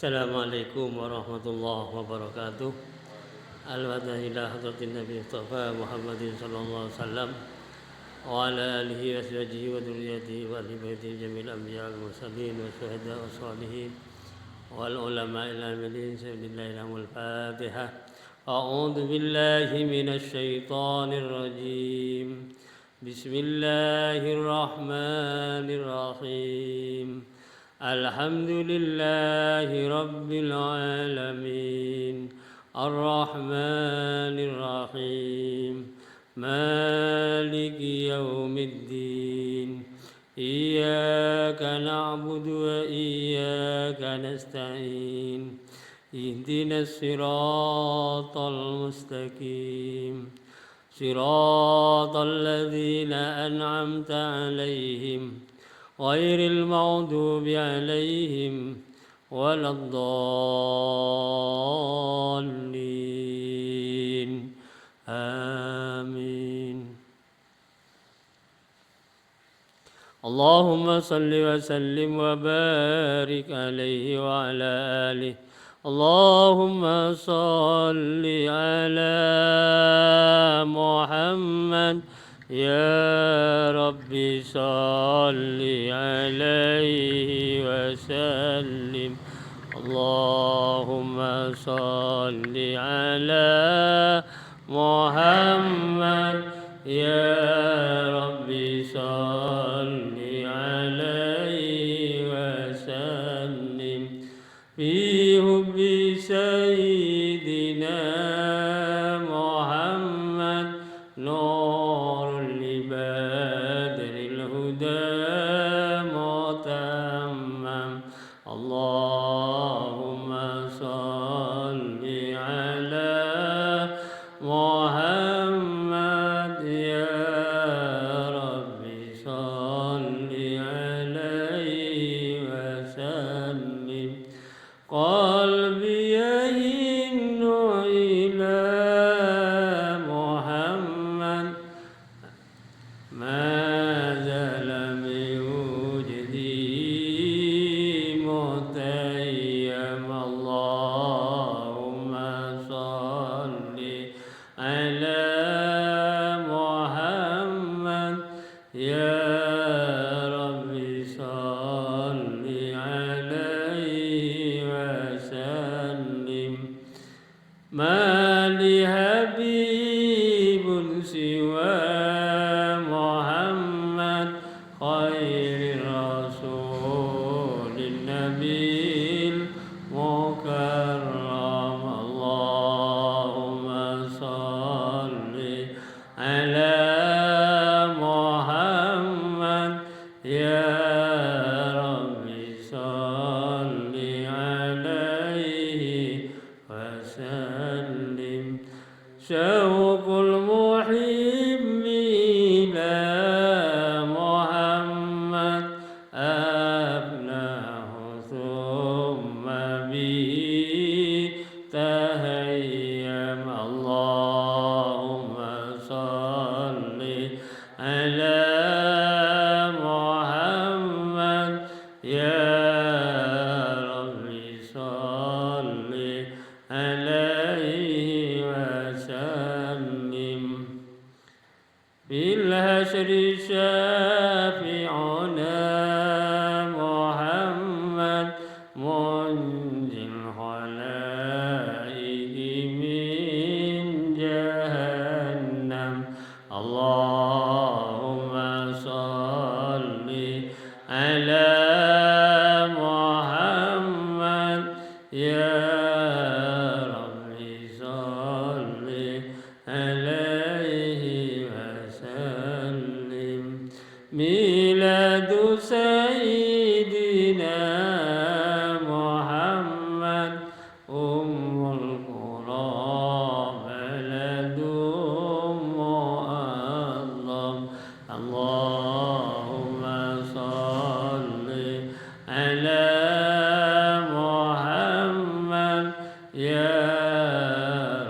Assalamualaikum warahmatullahi wabarakatuh. Al-Fatihah ila hadratin Nabi Mustafa Muhammadin sallallahu alaihi wasallam wa ala alihi wa sahbihi wa dzurriyyatihi wa ahli baitihi jami'il anbiya wal mursalin wa syuhada wa shalihin wal ulama ila amilin Bismillahil Fatihah. A'udzu billahi minasy syaithanir rajim. Bismillahirrahmanirrahim. Alhamdulillahi rabbil alamin. Ar-Rahmanir Rahim. Maliki yaumiddin. Iyyaka na'budu wa iyyaka nasta'in. Ihdinas siratal mustaqim. Siratal ladzina an'amta 'alaihim ghairil maghdubi 'alaihim waladdallin. Amin. Allahumma salli wa sallim wa barik alaihi wa ala alihi. Allahumma salli ala Muhammad. Ya Rabbi salli alaihi wa sallim. Allahumma salli ala Muhammad. Ya Rabbi salli alaihi wa sallim. Fi hubbi sayyidina Muhammad nurul libadril huda mutammam. Allahumma salli ala Muhammad. Ya Rabbi salli alaihi wa sallim. Qalbi yahinnu ila Muhammad ma zala min wujdi mutayyam. Allahumma salli ala Muhammad. Ya Rabbi salli alaihi wa sallim. Ma li habibun siwa Muhammad khairir rasulin nabil mukarram. Allahumma salli ala Muhammad. Ya Rabbi salli alaihi wa sallim. Syauqul muhibbi ila Muhammad abnahu thumma bihi tahayyam. Allahumma salli ala Muhammad. Ya Rabbi salli alaihi wa sallim. Bil hasyri syafi'una Muhammad munjil khalaiqi min jahannam. Allahumma salli ala Muhammad. Ya Rabbi salli alaihi wa sallim. Miladu sayyidina Muhammad ummul qura baladum mu'azzam. Allahumma salli ala Muhammad. Ya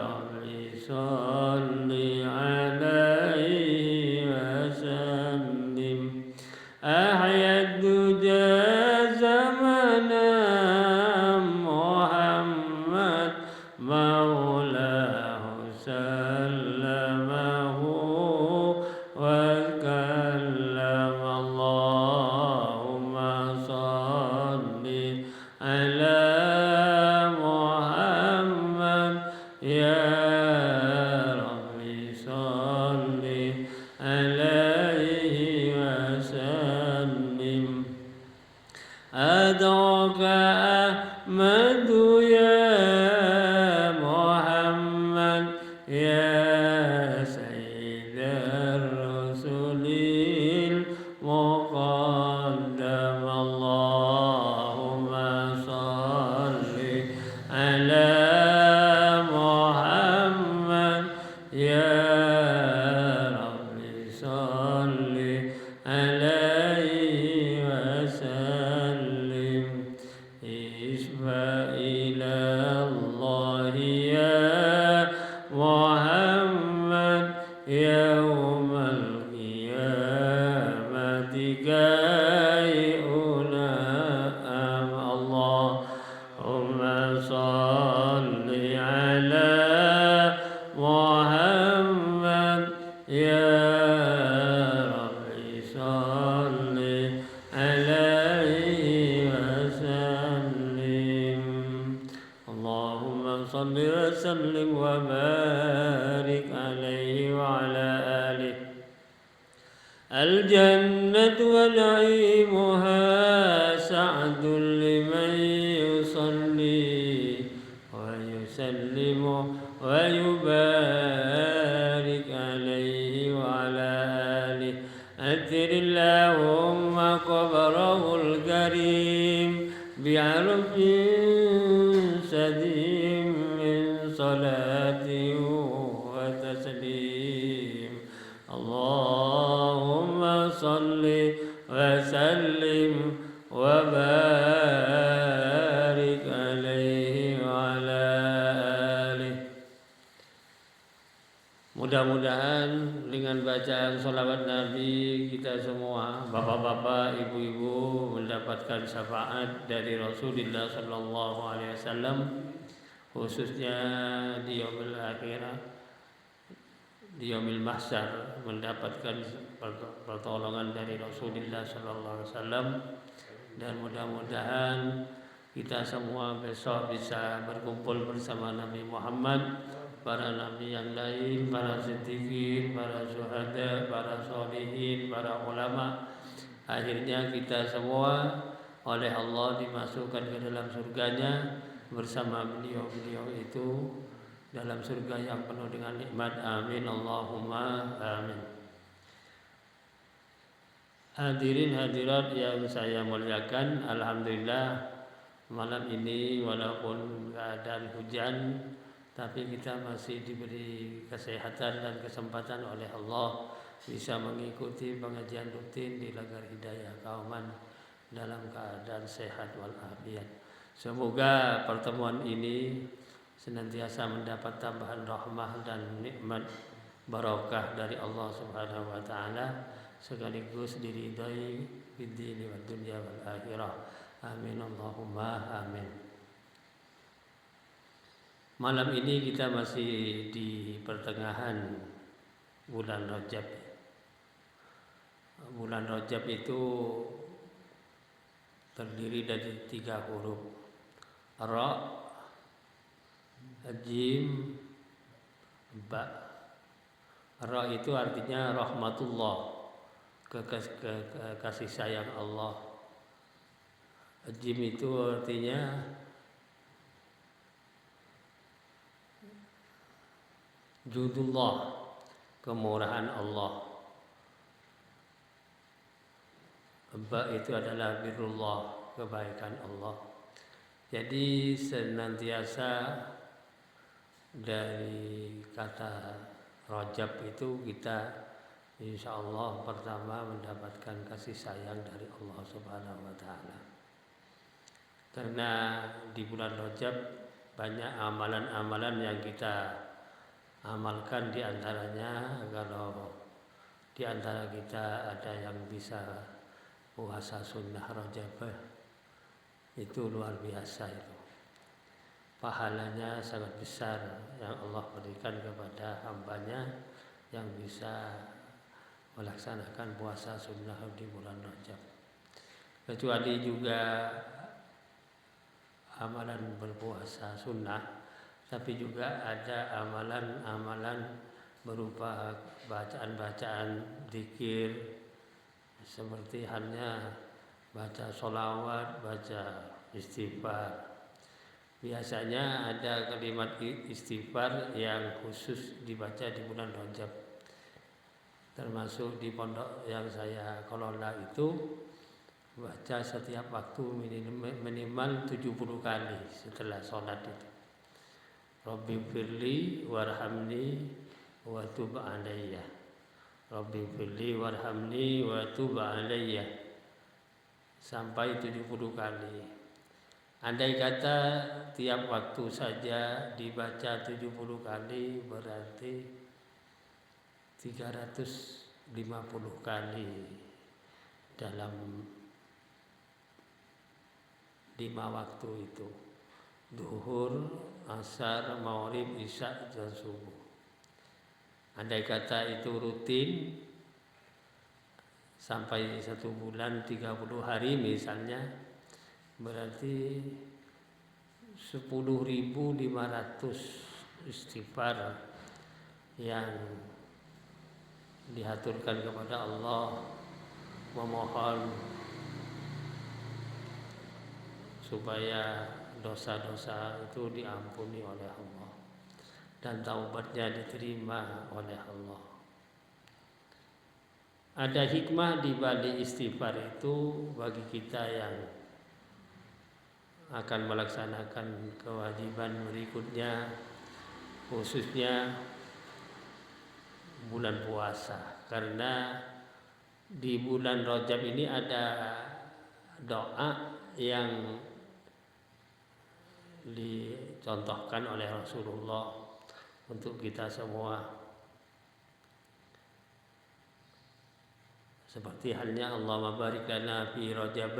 Rabbi salli alaihi wa sallim. أحيا الدجى زمنا أدعوك أحمد يا محمد يا سيد الرسل المقدم اللهم صل على محمد يا رب صل عليه وسلم اشفع إلى الله يا محمد يوم القيامة كي أنعم اللهم صل على محمد يا رب صل عليه وسلم اللهم صل وسلم وبارك عليه وعلى آله الجنة ونعيمها سعد لمن يصلي ويسلم ويبارك عليه وعلى آله أثر اللهم قبره الكريم بعرف سديم من صلاة وتسليم اللهم صل وسلم وبارك عليه وعلى آله. Mudah-mudahan dengan bacaan sholawat Nabi kita semua, bapak-bapak, ibu-ibu, mendapatkan syafaat dari Rasulullah Sallallahu Alaihi Wasallam, khususnya di yaumil akhirah, di yaumil mahsyar, mendapatkan pertolongan dari Rasulullah Sallallahu Alaihi Wasallam, dan mudah-mudahan kita semua besok bisa berkumpul bersama Nabi Muhammad, para nabi yang lain, para siddiqin, para syuhada, para sholihin, para ulama. Akhirnya kita semua oleh Allah dimasukkan ke dalam surganya bersama beliau-beliau itu, dalam surga yang penuh dengan nikmat. Amin Allahumma amin. Hadirin hadirat yang saya muliakan, alhamdulillah malam ini walaupun keadaan hujan, tapi kita masih diberi kesehatan dan kesempatan oleh Allah bisa mengikuti pengajian rutin di Lagar Hidayah Kauman dalam keadaan sehat walafiat. Semoga pertemuan ini senantiasa mendapat tambahan rahmah dan nikmat barakah dari Allah Subhanahu wa taala, sekaligus diridhai fid dini wad dunya wal akhirah. Amin Allahumma amin. Malam ini kita masih di pertengahan bulan Rajab. Bulan Rajab itu terdiri dari 3 huruf: Ra, Jim, Ba. Ra itu artinya rahmatullah, kasih sayang Allah. Jim itu artinya judullah, kemurahan Allah. Ba itu adalah birrullah, kebaikan Allah. Jadi senantiasa dari kata Rajab itu kita insyaallah pertama mendapatkan kasih sayang dari Allah Subhanahu wa taala. Karena di bulan Rajab banyak amalan-amalan yang kita amalkan, di antaranya kalau di antara kita ada yang bisa puasa sunnah Rajab, itu luar biasa itu. Pahalanya sangat besar yang Allah berikan kepada hambanya yang bisa melaksanakan puasa sunnah di bulan Rajab. Kecuali juga amalan berpuasa sunnah, tapi juga ada amalan-amalan berupa bacaan-bacaan zikir, seperti halnya baca sholawat, baca istighfar. Biasanya ada kalimat istighfar yang khusus dibaca di bulan Rajab. Termasuk di pondok yang saya kelola itu baca setiap waktu minimal 70 kali setelah sholat itu. Rabbi firli warhamni wa tub alayya. Rabbi firli warhamni wa tub alayya. Sampai 70 kali. Andai kata tiap waktu saja dibaca 70 kali berarti 350 kali dalam 5 waktu itu. Duhur, asar, maghrib, isya, dan subuh. Andai kata itu rutin sampai 1 bulan 30 hari misalnya, berarti 10.500 istighfar yang dihaturkan kepada Allah, memohon supaya dosa-dosa itu diampuni oleh Allah dan taubatnya diterima oleh Allah. Ada hikmah di balik istighfar itu bagi kita yang akan melaksanakan kewajiban berikutnya, khususnya bulan puasa. Karena di bulan Rajab ini ada doa yang dicontohkan oleh Rasulullah untuk kita semua. Seperti halnya Allahumma barik lana fi Rajab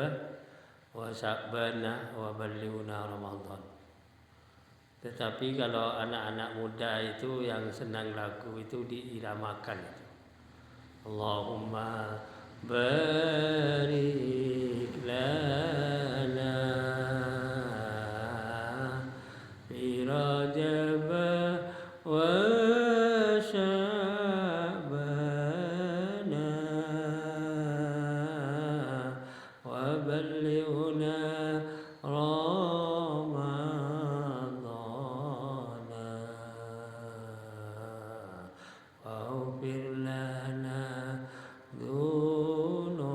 wa Sya'bana wa ballighna Ramadan. Tetapi kalau anak-anak muda itu yang senang lagu itu diiramakan itu. Allahumma barik lana fi Rajab wa Sya'bana wa ballighna Ramadana waghfir lana dzunubana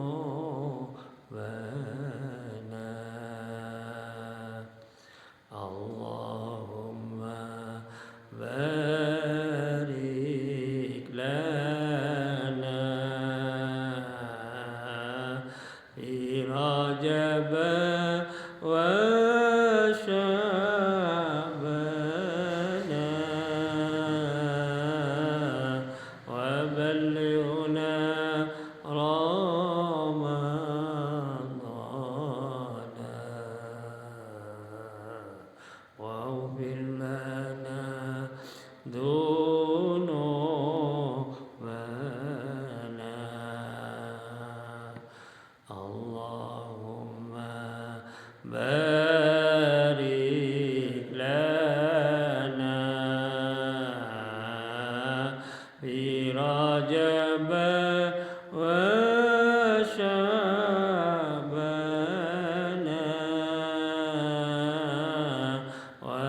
Allahumma barik lana fi Rajab wa Sya'bana wa ballighna Ramadana waghfir lana dzunubana Allahumma barik lana fi Rajab wa Sya'bana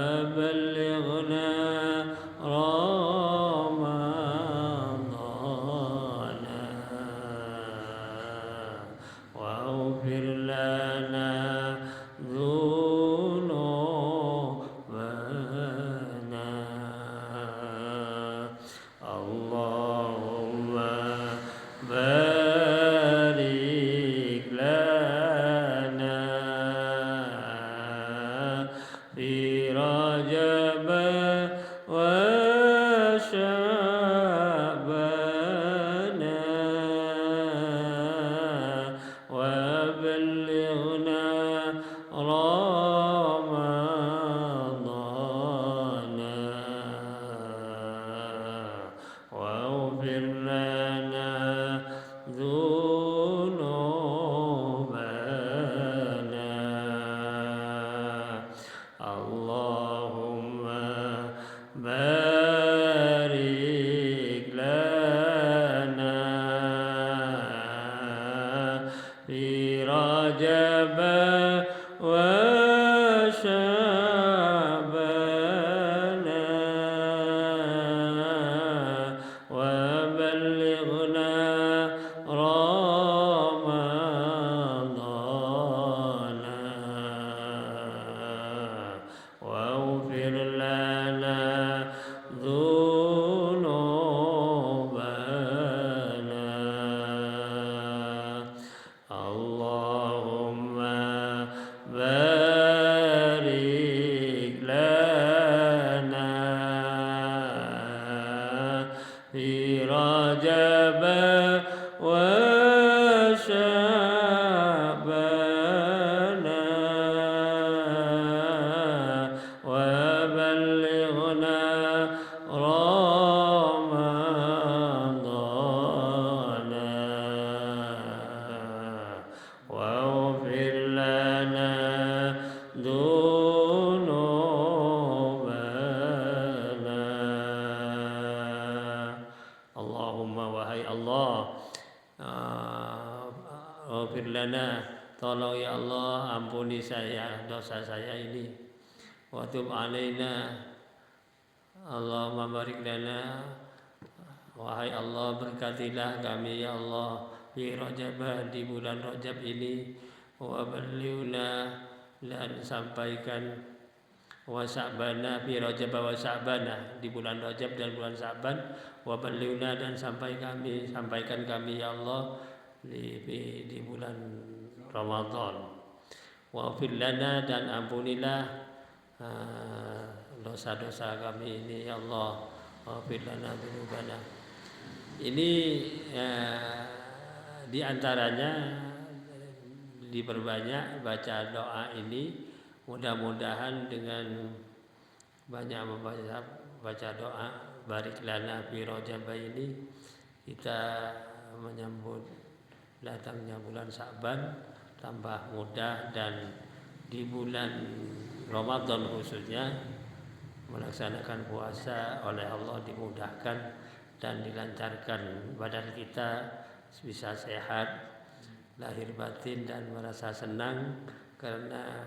wa ballighna Ramadana waghfir lana dzunubana Allahumma barik lana fi Rajab wa Sya'bana wa ballighna Ramadana waghfir lana dzunubana Allahumma barik lana fi رجب وشعبان وبلغنا رمضان واغفر لنا ذنوبنا اللهم بارك لنا في رجب وشعبان وبلغنا رمضان واغفر لنا ذنوبنا Allahumma wahai Allah Ghafir lana, tolong ya Allah ampuni saya dosa saya ini. Wa tub alaina, Allahumma barik lana, wahai Allah berkatilah kami ya Allah fi Rajab, di bulan Rajab ini. Wa ballighna, dan sampaikan wa Sya'bana fi Rajab wa Sya'bana, di bulan Rajab dan bulan Sya'ban. Wa ballighna, dan sampaikan kami ya Allah di bulan Ramadan. Wa fir lana, dan ampunilah dosa-dosa kami ini ya Allah. Wa fir lana dzunubana. Ini di antaranya diperbanyak baca doa ini. Mudah-mudahan dengan banyak baca doa barik lana fi Rajab ini, kita menyambut datangnya bulan Sya'ban tambah mudah, dan di bulan Ramadan khususnya melaksanakan puasa oleh Allah dimudahkan dan dilancarkan, badan kita bisa sehat lahir batin dan merasa senang karena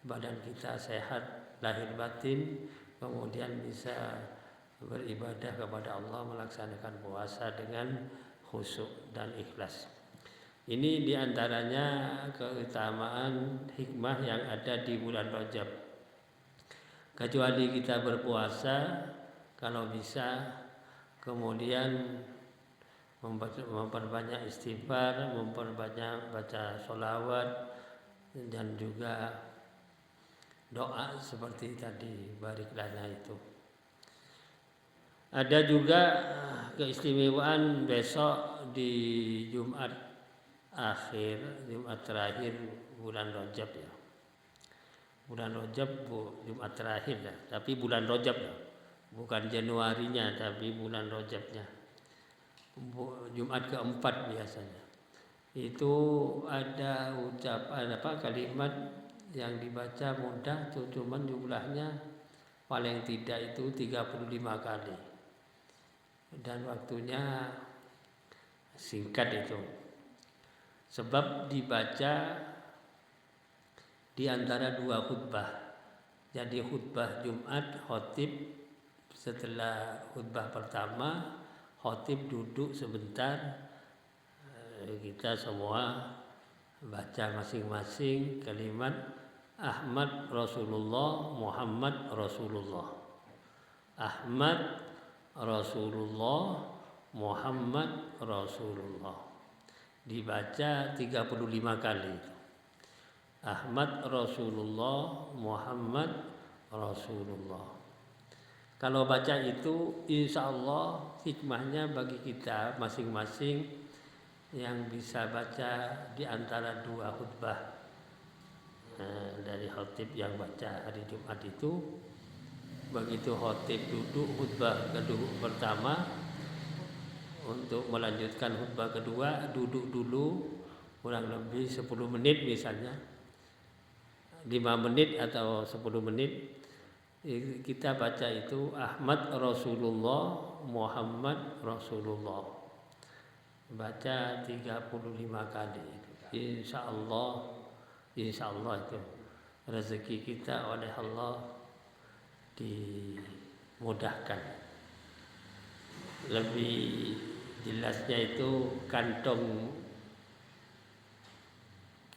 badan kita sehat lahir batin, kemudian bisa beribadah kepada Allah melaksanakan puasa dengan khusyuk dan ikhlas. Ini diantaranya keutamaan hikmah yang ada di bulan Rajab. Kecuali kita berpuasa, kalau bisa kemudian memperbanyak istighfar, memperbanyak baca sholawat, dan juga doa seperti tadi barik lana itu. Ada juga keistimewaan besok di Jumat terakhir bulan Rajab ya. Bulan Rajab Jumat terakhir ya, tapi bulan Rajab ya. Bukan Januarinya tapi bulan Rajabnya. Jumat keempat biasanya. Itu ada ucapan kalimat yang dibaca mudah, cuman jumlahnya paling tidak itu 35 kali. Dan waktunya singkat itu. Sebab dibaca di antara dua khutbah. Jadi khutbah Jumat khatib, setelah khutbah pertama khatib duduk sebentar, kita semua baca masing-masing kalimat Ahmad Rasulullah, Muhammad Rasulullah. Ahmad Rasulullah, Muhammad Rasulullah. Dibaca 35 kali. Ahmad Rasulullah, Muhammad Rasulullah. Kalau baca itu insya Allah hikmahnya bagi kita masing-masing yang bisa baca di antara dua khutbah dari khatib yang baca hari Jumat itu. Begitu khatib duduk khutbah kedua pertama, untuk melanjutkan khutbah kedua duduk dulu kurang lebih 10 menit misalnya, 5 menit atau 10 menit, kita baca itu Ahmad Rasulullah, Muhammad Rasulullah, baca 35 kali. insya Allah itu rezeki kita oleh Allah dimudahkan. Lebih jelasnya itu kantong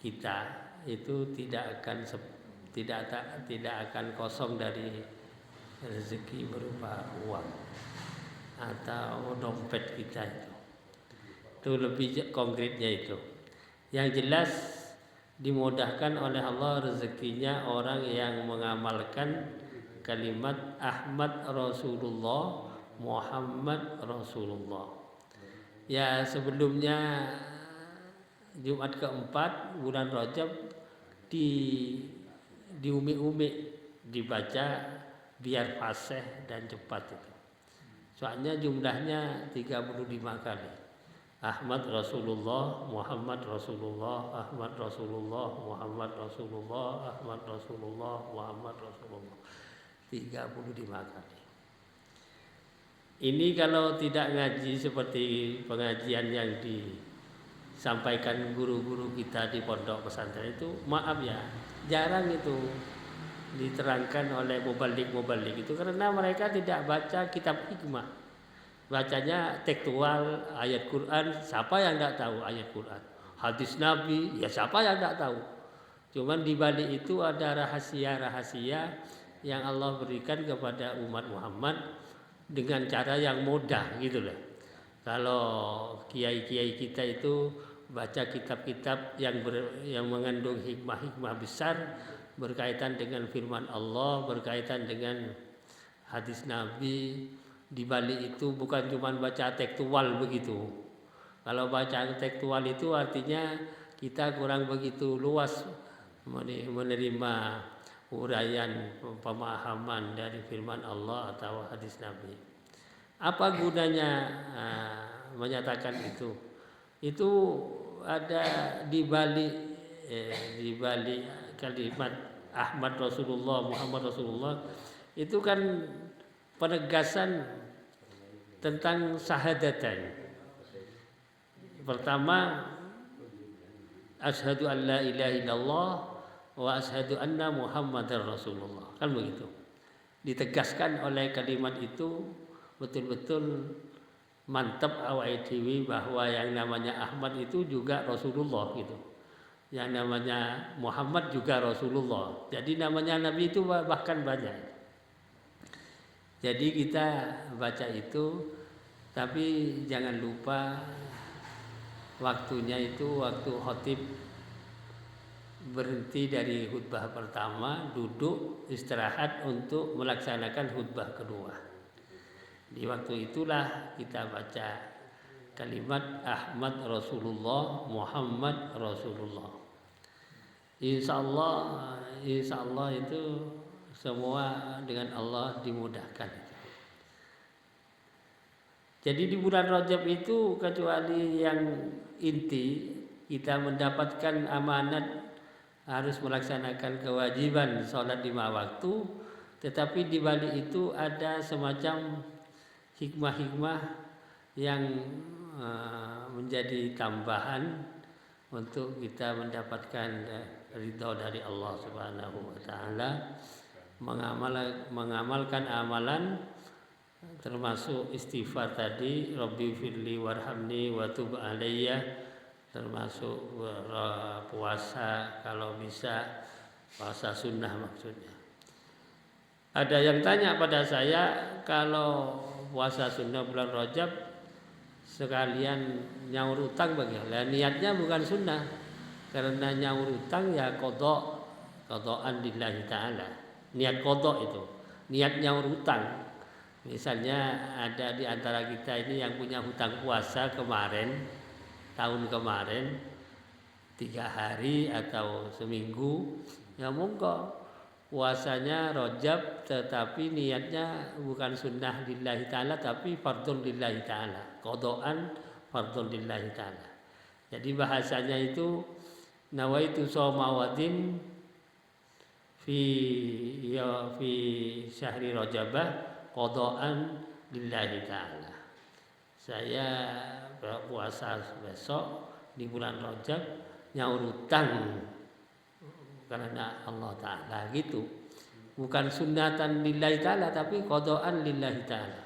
kita itu tidak akan kosong dari rezeki berupa uang atau dompet kita itu lebih konkretnya itu. Yang jelas dimudahkan oleh Allah rezekinya orang yang mengamalkan kalimat Ahmad Rasulullah, Muhammad Rasulullah. Ya, sebelumnya Jumat keempat bulan Rajab diumi-umi dibaca biar fasih dan cepat itu. Soalnya jumlahnya 35 kali. Ahmad Rasulullah, Muhammad Rasulullah, Ahmad Rasulullah, Muhammad Rasulullah, Ahmad Rasulullah, Muhammad Rasulullah. 35 kali. Ini kalau tidak ngaji seperti pengajian yang disampaikan guru-guru kita di pondok pesantren itu, maaf ya, jarang itu diterangkan oleh mubalik itu karena mereka tidak baca kitab hikmah. Bacanya tekstual, ayat Quran, siapa yang tidak tahu ayat Quran? Hadis Nabi, ya siapa yang tidak tahu? Cuman di balik itu ada rahasia-rahasia yang Allah berikan kepada umat Muhammad dengan cara yang mudah gitu loh. Kalau kiai-kiai kita itu baca kitab-kitab yang mengandung hikmah-hikmah besar berkaitan dengan firman Allah, berkaitan dengan hadis Nabi. Di balik itu bukan cuma baca tekstual begitu. Kalau baca tekstual itu artinya kita kurang begitu luas menerima uraian pemahaman dari firman Allah atau hadis Nabi. Apa gunanya menyatakan itu? Itu ada di balik kalimat Ahmad Rasulullah, Muhammad Rasulullah itu kan penegasan tentang syahadatan. Pertama, asyhadu an la ilaha illallah wa asyhadu anna Muhammadar Rasulullah. Kan begitu. Ditegaskan oleh kalimat itu betul-betul mantap awake dhewe bahwa yang namanya Ahmad itu juga Rasulullah gitu. Yang namanya Muhammad juga Rasulullah. Jadi namanya Nabi itu bahkan banyak. Jadi kita baca itu, tapi jangan lupa waktunya itu waktu khotib berhenti dari khutbah pertama, duduk istirahat untuk melaksanakan khutbah kedua. Di waktu itulah kita baca kalimat Ahmad Rasulullah, Muhammad Rasulullah. Insya Allah itu semua dengan Allah dimudahkan. Jadi di bulan Rajab itu kecuali yang inti kita mendapatkan amanat harus melaksanakan kewajiban sholat 5 waktu, tetapi di balik itu ada semacam hikmah-hikmah yang menjadi tambahan untuk kita mendapatkan ridha dari Allah Subhanahu wa taala. Mengamalkan amalan termasuk istighfar tadi, Rabbi firli warhamni wa tub alayya, termasuk puasa kalau bisa, puasa sunnah maksudnya. Ada yang tanya pada saya, kalau puasa sunnah bulan Rajab sekalian nyaur utang bagaimana? Niatnya bukan sunnah, karena nyaur utang ya qadaan lillahi ta'ala. Niat kodok itu, niat nyaur hutang. Misalnya ada di antara kita ini yang punya hutang puasa kemarin, tahun kemarin 3 hari atau seminggu, ya monggo puasanya Rajab tetapi niatnya bukan sunnah lillahi ta'ala tapi fardhun lillahi ta'ala, kodokan fardhun lillahi ta'ala. Jadi bahasanya itu nawaitu shauma wadin fi syahri Rajabah qadaan lillahi ta'ala. Saya puasa besok di bulan Rajab nyaur utang karena Allah Ta'ala gitu. Bukan sunnatan lillahi ta'ala tapi qadaan lillahi ta'ala.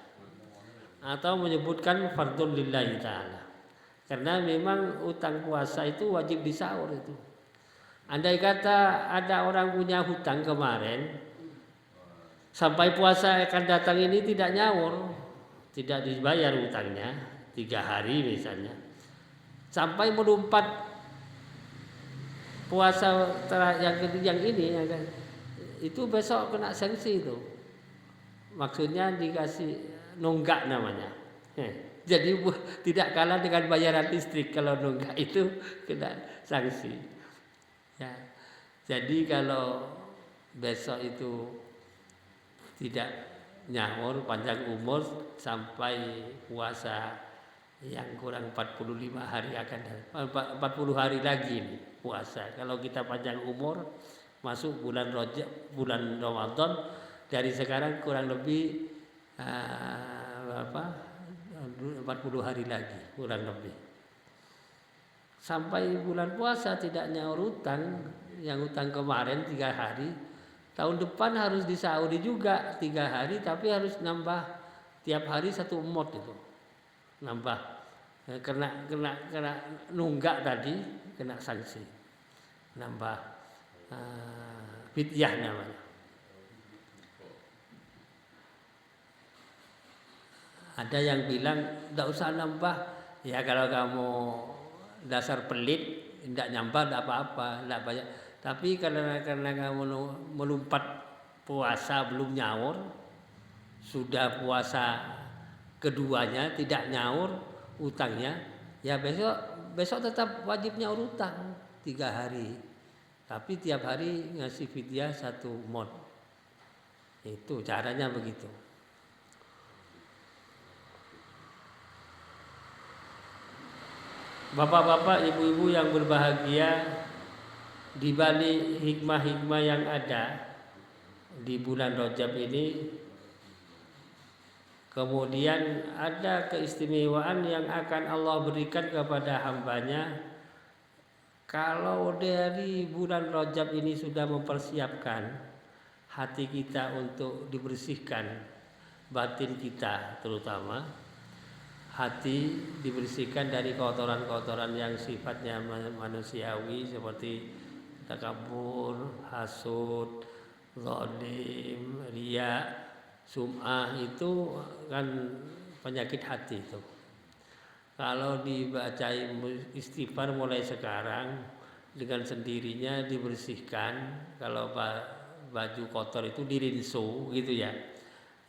Atau menyebutkan fardun lillahi ta'ala. Karena memang utang puasa itu wajib disaur itu. Andai kata ada orang punya hutang kemarin, sampai puasa akan datang ini tidak nyaur, tidak dibayar hutangnya 3 hari misalnya, sampai melompat puasa yang ini itu besok kena sanksi itu. Maksudnya dikasih nunggak namanya. Jadi tidak kalah dengan bayaran listrik, kalau nunggak itu kena sanksi. Ya. Jadi kalau besok itu tidak nyaur panjang umur sampai puasa yang kurang 45 hari akan 40 hari lagi nih puasa. Kalau kita panjang umur masuk bulan Ramadan dari sekarang kurang lebih 40 hari lagi kurang lebih. Sampai bulan puasa tidak nyaur utang, yang utang kemarin 3 hari, tahun depan harus disauri juga 3 hari, tapi harus nambah tiap hari 1 emot itu. Nambah kena nunggak tadi, kena sanksi. Nambah fidyah namanya. Ada yang bilang tidak usah nambah, ya kalau kamu dasar pelit tidak nyambah tidak apa-apa, tidak banyak. Tapi karena kamu melompat puasa belum nyaur, sudah puasa keduanya tidak nyaur utangnya, ya besok tetap wajib nyaur utang 3 hari. Tapi tiap hari ngasih fidyah 1 mod. Itu caranya begitu. Bapak-bapak, ibu-ibu yang berbahagia, di balik hikmah-hikmah yang ada di bulan Rajab ini, kemudian ada keistimewaan yang akan Allah berikan kepada hambanya. Kalau dari bulan Rajab ini sudah mempersiapkan hati kita untuk dibersihkan, batin kita terutama hati dibersihkan dari kotoran-kotoran yang sifatnya manusiawi seperti takabur, hasud, zalim, riya, sum'ah, itu kan penyakit hati itu. Kalau dibacain istighfar mulai sekarang dengan sendirinya dibersihkan, kalau baju kotor itu dirinso gitu ya.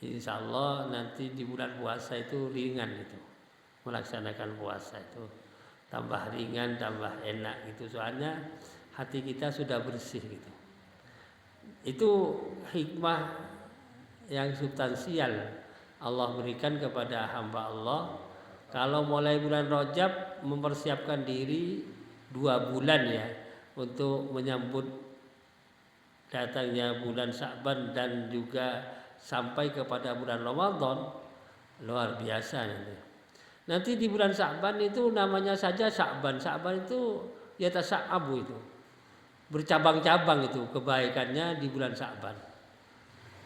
Insya Allah nanti di bulan puasa itu ringan itu. Melaksanakan puasa itu tambah ringan, tambah enak gitu, soalnya hati kita sudah bersih gitu. Itu hikmah yang substansial Allah berikan kepada hamba Allah. Kalau mulai bulan Rajab mempersiapkan diri 2 bulan ya untuk menyambut datangnya bulan Sya'ban dan juga sampai kepada bulan Ramadan, luar biasa nanti. Nanti di bulan Sya'ban itu namanya saja Sya'ban. Sya'ban itu ya tasa'abu itu. Bercabang-cabang itu kebaikannya di bulan Sya'ban.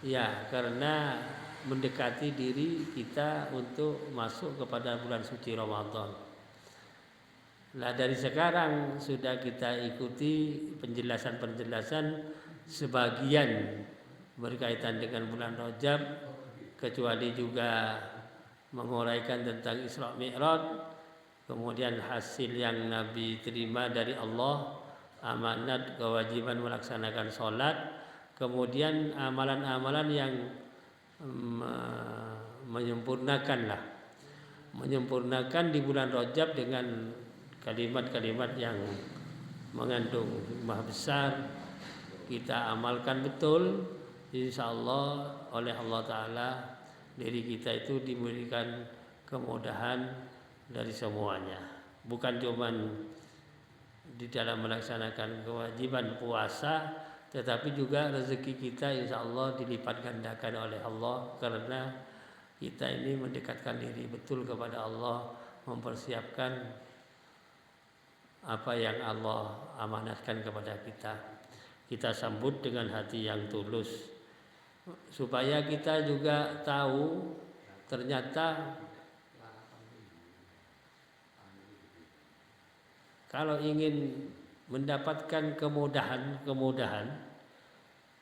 Ya, karena mendekati diri kita untuk masuk kepada bulan suci Ramadan. Nah, dari sekarang sudah kita ikuti penjelasan-penjelasan sebagian berkaitan dengan bulan Rajab, kecuali juga menguraikan tentang Isra Mi'raj, kemudian hasil yang Nabi terima dari Allah, amanat kewajiban melaksanakan sholat, kemudian amalan-amalan yang menyempurnakan di bulan Rajab dengan kalimat-kalimat yang mengandung hikmah besar. Kita amalkan betul, insya Allah oleh Allah Ta'ala diri kita itu diberikan kemudahan dari semuanya. Bukan cuma di dalam melaksanakan kewajiban puasa, tetapi juga rezeki kita insya Allah dilipat gandakan oleh Allah, karena kita ini mendekatkan diri betul kepada Allah, mempersiapkan apa yang Allah amanatkan kepada kita. Kita sambut dengan hati yang tulus, supaya kita juga tahu ternyata kalau ingin mendapatkan kemudahan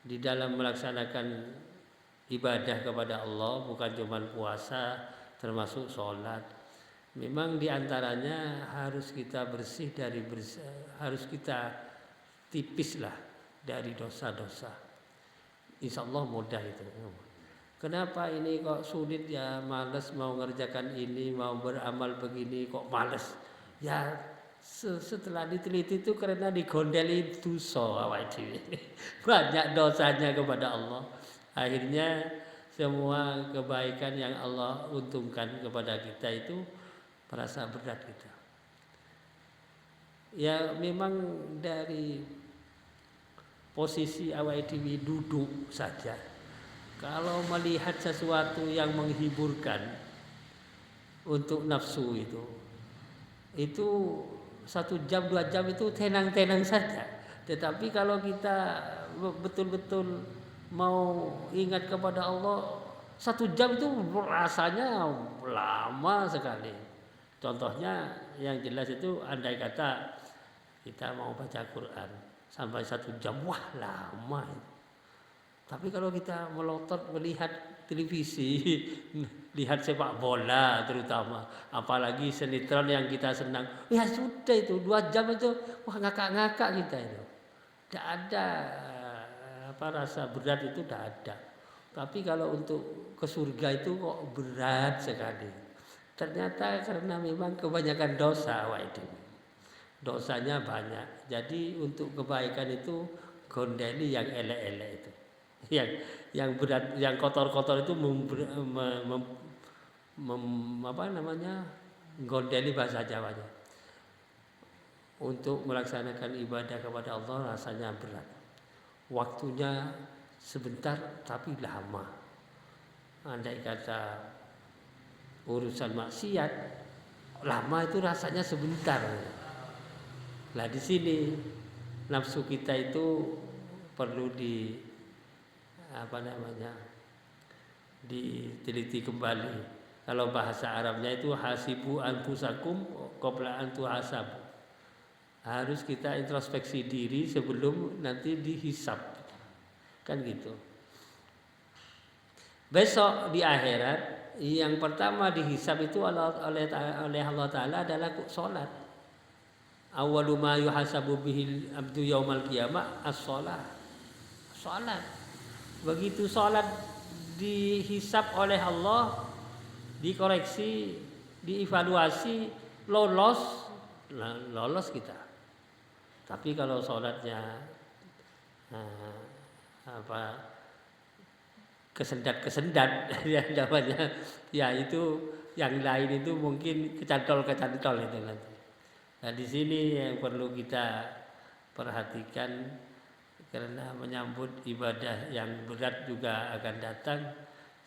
di dalam melaksanakan ibadah kepada Allah, bukan cuma puasa, termasuk sholat. Memang diantaranya harus kita harus kita tipislah dari dosa-dosa. Insya Allah mudah itu. Kenapa ini kok sulit ya, malas mau ngerjakan ini, mau beramal begini kok malas? Ya setelah diteliti itu karena digondeli dosa awake dhewe. Banyak dosanya kepada Allah. Akhirnya semua kebaikan yang Allah untungkan kepada kita itu merasa berat kita. Ya memang dari posisi awake dhewe duduk saja. Kalau melihat sesuatu yang menghiburkan untuk nafsu itu 1 jam 2 jam itu tenang-tenang saja. Tetapi kalau kita betul-betul mau ingat kepada Allah, 1 jam itu rasanya lama sekali. Contohnya yang jelas itu, andai kata kita mau baca Quran sampai 1 jam, wah lama itu. Tapi kalau kita melotot melihat televisi, lihat sepak bola terutama, apalagi sinetron yang kita senang, ya sudah itu 2 jam itu, wah ngakak-ngakak kita itu. Tidak ada rasa berat itu, tidak ada. Tapi kalau untuk ke surga itu kok berat sekali. Ternyata karena memang kebanyakan dosa, dosanya banyak. Jadi untuk kebaikan itu gondeli yang elek-elek itu. Yang berat, yang kotor-kotor itu gondeli bahasa Jawanya. Untuk melaksanakan ibadah kepada Allah rasanya berat. Waktunya sebentar tapi lama. Andai kata urusan maksiat lama itu rasanya sebentar. Lah di sini nafsu kita itu perlu diteliti kembali. Kalau bahasa Arabnya itu hasibu anfusakum qabla an tuhasabu. Harus kita introspeksi diri sebelum nanti dihisab. Kan gitu. Besok di akhirat yang pertama dihisab itu oleh Allah Ta'ala adalah sholat. Awwalu ma yuhasabu bihil abdu yaumal qiyamah as-sholat. Sholat. Begitu sholat dihisab oleh Allah, dikoreksi, dievaluasi, lolos kita. Tapi kalau sholatnya kesendat ya namanya, ya itu yang lain itu mungkin kecantol itu nanti. Nah di sini yang perlu kita perhatikan, karena menyambut ibadah yang berat juga akan datang.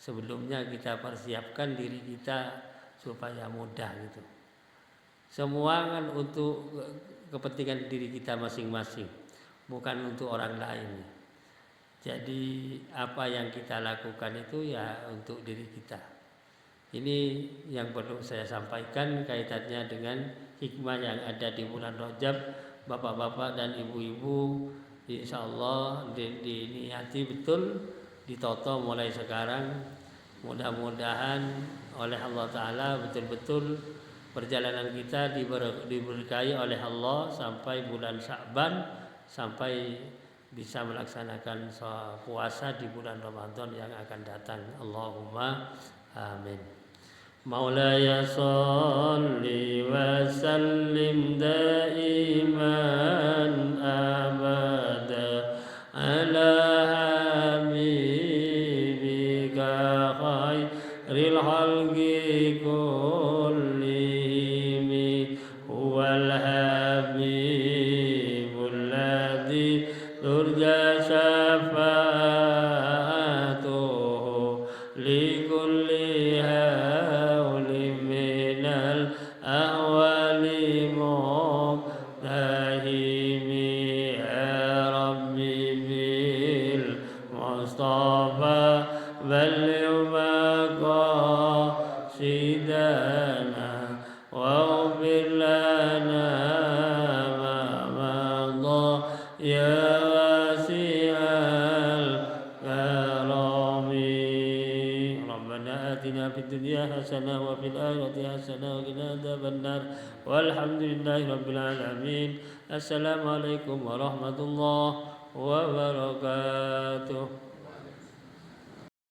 Sebelumnya kita persiapkan diri kita supaya mudah gitu. Semua kan untuk kepentingan diri kita masing-masing, bukan untuk orang lain. Jadi apa yang kita lakukan itu ya untuk diri kita. Ini yang perlu saya sampaikan kaitannya dengan hikmah yang ada di bulan Rajab. Bapak-bapak dan ibu-ibu, insyaallah diniati betul, ditoto mulai sekarang. Mudah-mudahan oleh Allah Ta'ala betul-betul perjalanan kita diberkahi oleh Allah sampai bulan Sya'ban, sampai bisa melaksanakan puasa di bulan Ramadan yang akan datang. Allahumma amin. Maulaya salli wa sallim daiman abada ala habibika khairil khalqi kullihim huwal habibul ladzi turja syafa'atuhu likulli hawli minal ahwali muqtadar الدنيا حسنة وفي الآخرة حسنة وقنا عذاب النار والحمد لله رب العالمين. السلام عليكم ورحمة الله وبركاته.